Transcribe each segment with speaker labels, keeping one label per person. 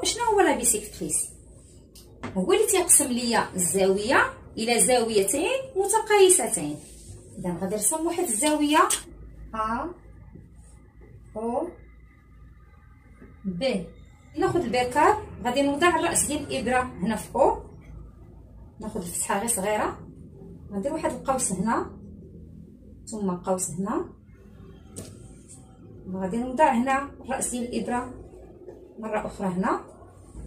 Speaker 1: وشنو هو لا بيسيكتريس؟ هو اللي تيقسم ليا الزاويه الى زاويتين متقايستين. اذا غادي نرسم واحد الزاويه ا او ب. ناخذ البركار، غادي نوضع الراس ديال الابره هنا في او، ناخذ الفتحه غير صغيره، غندير واحد القوس هنا ثم قوس هنا، وغادي نوضع هنا الراس ديال الابره مره اخرى هنا،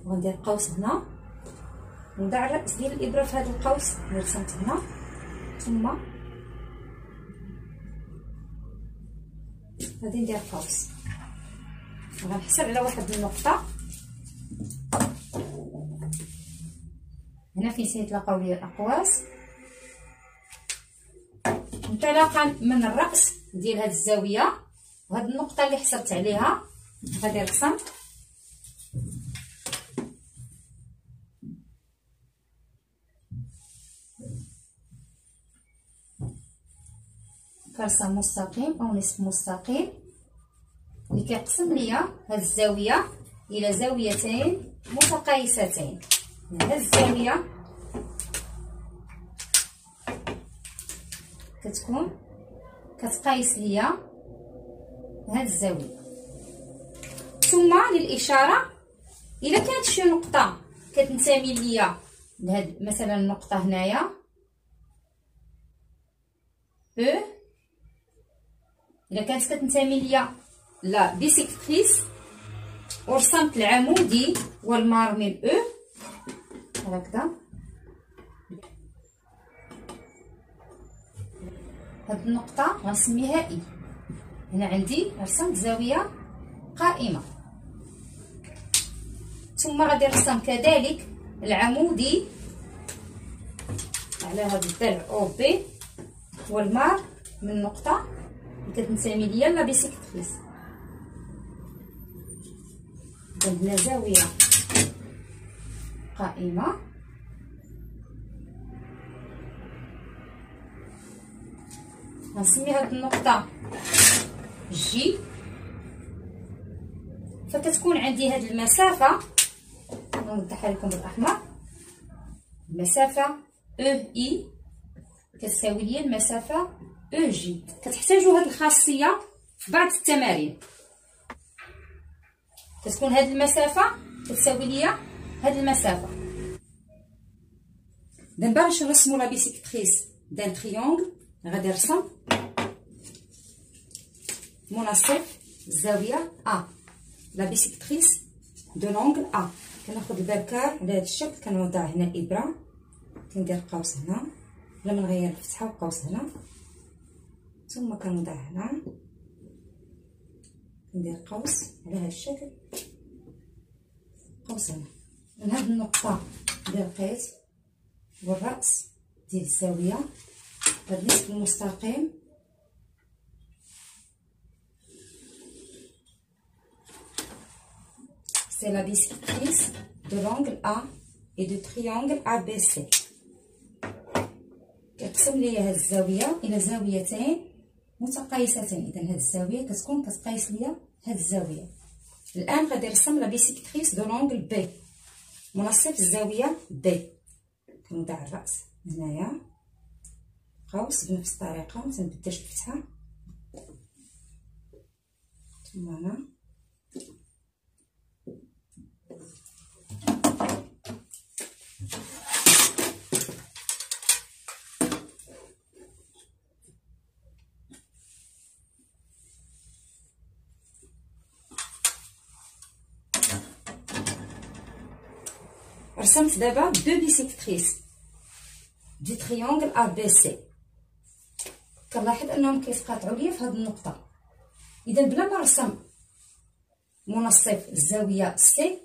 Speaker 1: وغندير قوس هنا، نوضع الراس ديال الابره في هذا القوس اللي رسمت هنا، ثم غادي ندير قوس، وغنحسب على واحد النقطه هنا فين سيتلاقاو لي الاقواس. انطلاقا من الراس ديال هاد الزاويه وهاد النقطه اللي حسبت عليها غادي نرسم كرسم مستقيم او نصف مستقيم اللي كيقسم ليا هاد الزاويه الى زاويتين متقايستين. هاد الزاويه كتكون كتقايس ليا هاد الزاويه. ثم للاشاره الا كانت شي نقطه كتنتمي ليا لهاد مثلا النقطه هنايا او، الا كانت كتنتمي ليا لا بيسيكتريس ورسمت العمودي والمار من او هكذا، هاد النقطه غنسميها اي. هنا عندي رسمت زاويه قائمه، ثم غادي نرسم كذلك العمودي على هاد الضلع او بي والمار من النقطه اللي كتنتمي ليا لا بيسيكتريس. عندنا زاويه قائمه غنسمي هاد النقطه جي، فكتكون عندي هاد المسافه نوضحها لكم بالاحمر، المسافه او اي كتساوي لي المسافه او جي. كتحتاجوا هاد الخاصيه في بعض التمارين، كتكون هاد المسافه كتساوي لي هاد المسافه. دابا باش نرسموا لا بيسيكتريس دان تريونغل غادي نرسم منصف الزاويه ا، لا بيسيكتريس دو لونغل ا. كناخذ البركار على هذا الشكل، كنوضع هنا ابره، كندير قوس هنا بلا ما نغير الفتحه وقوس هنا، ثم كنوضع هنا ندير قوس على هذا الشكل، قوس هنا من هذه النقطه ندير قيس والراس ديال الزاويه هذا النصف المستقيم c'est la bisectrice de l'angle A et du triangle ABC. كتقسم لي هاد الزاويه الى زاويتين متقايستين. اذا هاد الزاويه كتكون كتقايس ليا هاد الزاويه. الان غادي نرسم لا بيسيكتريس دو لونغل بي، منصف الزاويه بي. كنوضع الراس هنايا قوس بنفس الطريقه، متنبدلش الفتحه، ثم هنا رسمت دابا دو بيسيكتريس دي تريونغل ا بي سي. كنلاحظ انهم كيتقاطعوا ليا في هذه النقطه. اذا بلا ما نرسم منصف الزاويه سي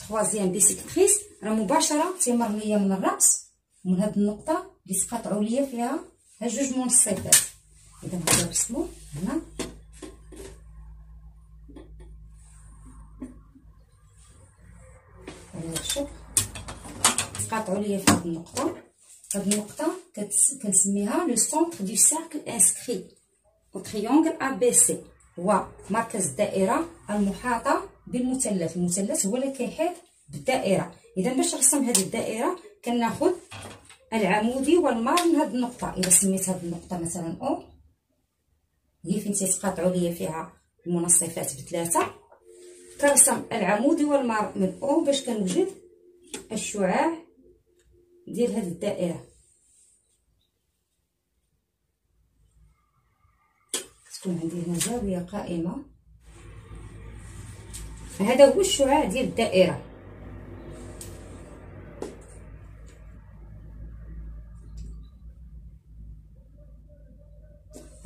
Speaker 1: تروازيام بيسيكتريس راه مباشره تيمر ليا من الراس ومن هذه النقطه اللي تقاطعوا ليا فيها هاد جوج منصفات. اذا غادي نرسمو هنا على هذا الشكل، تقاطعوا ليا في هذه النقطه. هذه النقطه كنسميها لو سونتر دو سيركل انسكري او تريونغل ا بي سي، هو مركز الدائره المحاطه بالمثلث. المثلث هو اللي كيحيط بالدائره. اذا باش نرسم هذه الدائره كناخذ العمودي والمار من هذه النقطه. اذا سميت هذه النقطه مثلا او، هي فين تيتقاطعوا ليا فيها المنصفات بثلاثه، كنرسم العمودي والمار من او باش كنوجد الشعاع ديال هذه الدائره. تكون عندي هنا زاويه قائمه، هذا هو الشعاع ديال الدائره.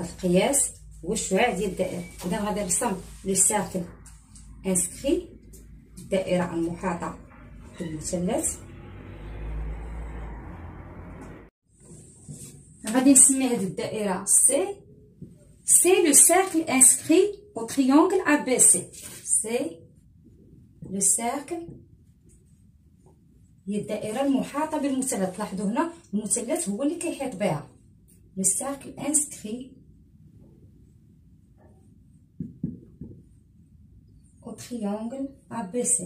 Speaker 1: القياس هو الشعاع ديال الدائره. اذا غادي نرسم لو سيركل انسكري، الدائره المحاطه بالمثلث. غادي نسمي هذه الدائره سي. سي لو سيركل انسكري au triangle ABC. سي لو سيركل هي الدائره المحاطه بالمثلث. لاحظوا هنا المثلث هو اللي كيحيط بها. لو سيركل انسكري au triangle ABC.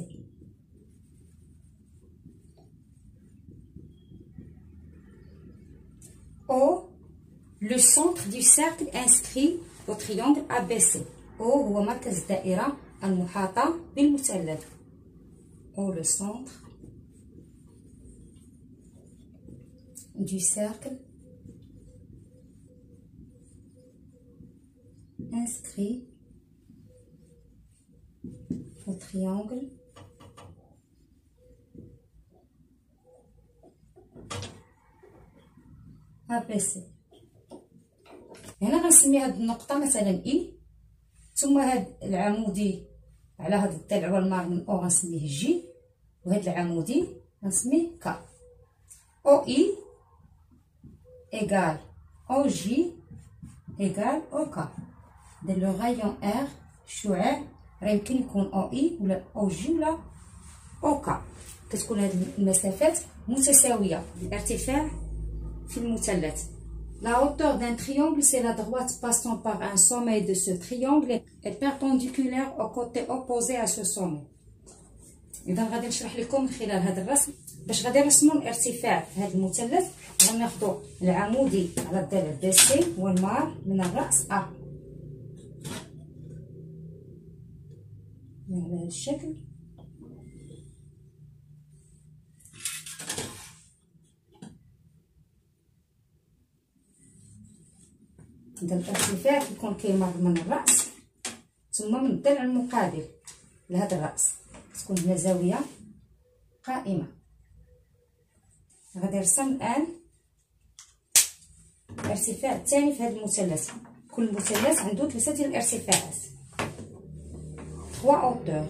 Speaker 1: O, le centre du cercle inscrit au triangle ABC. O هو مركز الدائرة المحاطة بالمثلث. O le centre du cercle inscrit au triangle ABC. هنا غنسمي هاد النقطة مثلا اي، ثم هاد العمودي على هاد الضلع والمار من او غنسميه جي، وهاد العمودي غنسميه كا. او اي ايغال او جي ايغال او كا. إذا لو غايون ار الشعاع راه يمكن يكون او اي ولا او جي ولا او كا. كتكون هاد المسافات متساوية بالارتفاع في المثلث. La hauteur d'un triangle, c'est la droite passant par un sommet de ce triangle est perpendiculaire au côté opposé à ce sommet. إذا غادي نشرح لكم من خلال هذا الرسم باش غادي نرسموا الارتفاع في هذا المثلث. غناخذوا العمودي على الضلع بي سي والمار من الرأس أ على هذا الشكل. إذا الارتفاع كيكون كيمر من الرأس ثم من الضلع المقابل لهذا الرأس، تكون هنا زاوية قائمة. غادي نرسم الآن الارتفاع الثاني في هذا المثلث. كل مثلث عنده 3 ديال الارتفاعات، 3 hauteur.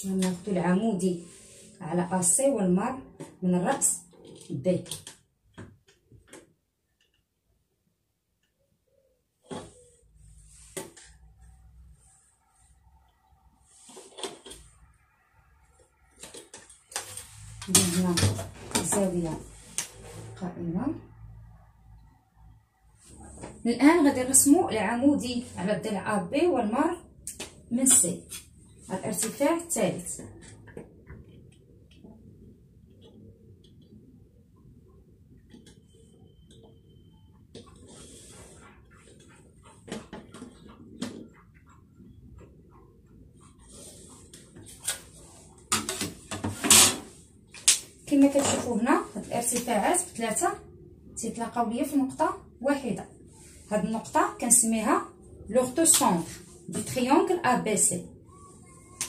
Speaker 1: غناخدو العمودي على أسي والمار من الرأس بي. هنا زاوية قائمة. الآن غادي نرسمو العمودي على الضلع أ بي والمار من سي على الارتفاع الثالث. كما كتشوفوا هنا هاد الارتفاعات بثلاثه تيتلاقاو ليا في نقطه واحده. هاد النقطه كنسميها لورتو سونتر دو تريونغل ا بي سي،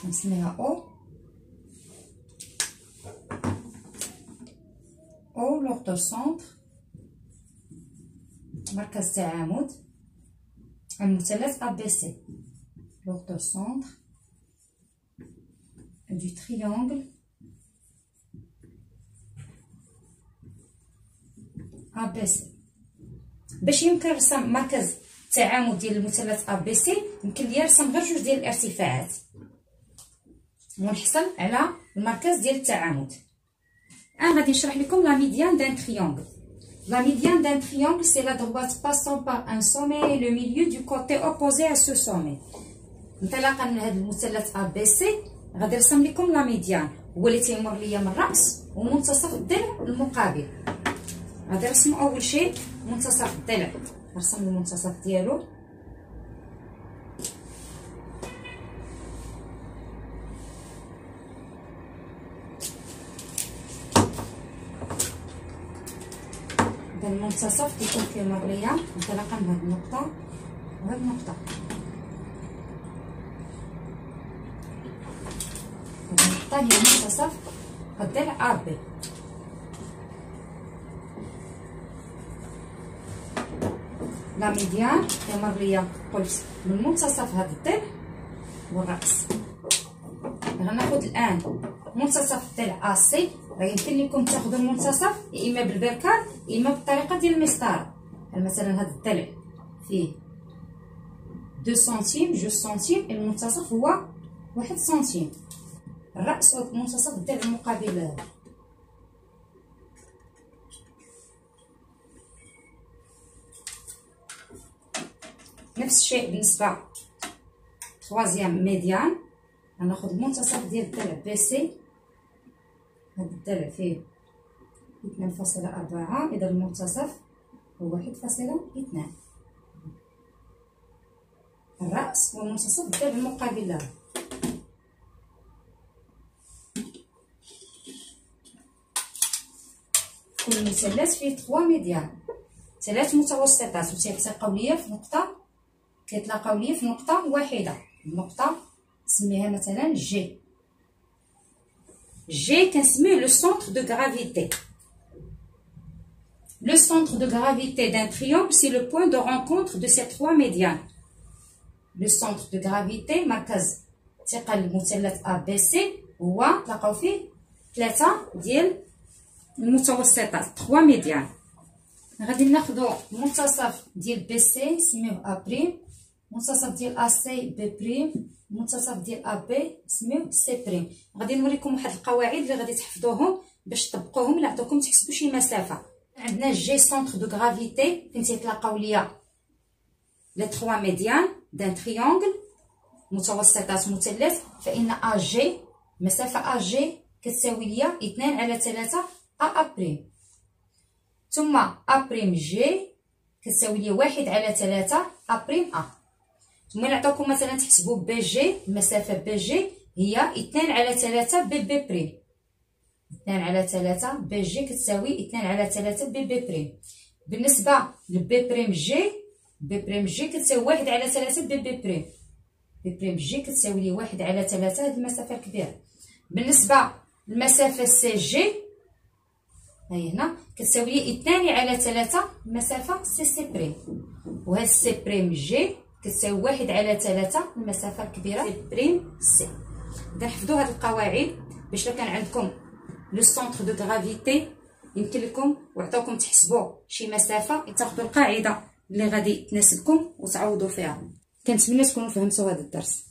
Speaker 1: كنسميها او لورتو سونتر، مركز تعامد المثلث ا بي سي. لورتو سونتر دو تريونغل ا بي سي. باش يمكن رسم مركز التعامد ديال المثلث ا بي سي يمكن ليا نرسم غير جوج ديال الارتفاعات ونحصل على المركز ديال التعامد. الان غادي نشرح لكم لا ميديان دان تريونغل. La médiane d'un triangle, c'est la droite passant par un sommet et le milieu du côté opposé à ce sommet. انطلاقا من هذا المثلث ا بي سي غادي نرسم لكم لا ميديان، هو اللي تيمر ليا من الراس ومنتصف الضلع المقابل. غادي نرسم اول شيء منتصف الضلع، نرسم المنتصف ديالو. هذا المنتصف كيكون كيمر ليا انطلاقا من هذه النقطه وهذه النقطه. هذه النقطه هي منتصف الضلع ا بي. لا ميديان كيمر ليا قلت من منتصف هذا الضلع والراس. غناخذ الان منتصف الضلع ا سي. راه يمكن لكم تاخذوا المنتصف يا اما بالبركات يا اما بالطريقه ديال المسطره. مثلا هذا الضلع فيه 2 سنتيم 2 سنتيم، المنتصف هو 1 سنتيم. الراس ومنتصف الضلع المقابل له. نفس الشيء بالنسبه ثوازيام ميديان. غناخذ المنتصف ديال الضلع بي سي. هذا الضلع فيه 2.4، اذا المنتصف هو 1.2. الراس ومنتصف الضلع المقابل له. كل مثلث فيه 3 ميديان، 3 متوسطات وتيتلاقاو ليا في نقطه، كيتلاقاو ليا في نقطه واحده. النقطه نسميها مثلا جي. جي كنسميه لو سونتر دو غرافيتي. Le centre de gravité d'un triangle, c'est le point de rencontre de ces 3 médianes. Le centre de gravité مركز ثقل المثلث ABC هو تلقاو فيه 3 ديال المتوسطات 3 ميديان. غادي ناخذوا منتصف ديال بي سي نسميوه ا بريم، منتصف ديال ا سي بي بريم، منتصف ديال ا بي نسميوه سي بريم. غادي نوريكم واحد القواعد اللي غادي تحفظوهم باش تطبقوهم الا عطاوكم تحسبوا شي مسافه. عندنا جي سونتر دو غرافيتي فين تيتلاقاو ليا لي 3 ميديان دان تريونغل متوسطات مثلث، فان ا جي مسافه ا جي كتساوي ليا 2/3 ا بريم، ثم ا بريم جي كتساوي ليا 1/3 ا بريم ا. ثم الا عطاوكم مثلا تحسبوا بي جي، المسافه بي جي هي 2/3 بي بي بريم. 2/3 بي جي كتساوي 2/3 بي بي بريم. بالنسبه لبي بريم جي، بي بريم جي كتساوي 1/3 بي بي بريم. بي بريم جي كتساوي لي 1/3، هاد المسافه الكبيره. بالنسبه للمسافه سي جي هاي هنا كتساوي لي 2/3 المسافه سي سي بريم، وهاد سي بريم جي كتساوي 1/3 المسافه الكبيره سي بريم سي. اذا حفظوا هاد القواعد باش لو كان عندكم لو سونتر دو غرافيتي يمكن لكم وعطاوكم تحسبوا شي مسافه تاخذوا القاعده اللي غادي تناسبكم وتعوضوا فيها. كنتمنى تكونوا فهمتوا هذا الدرس.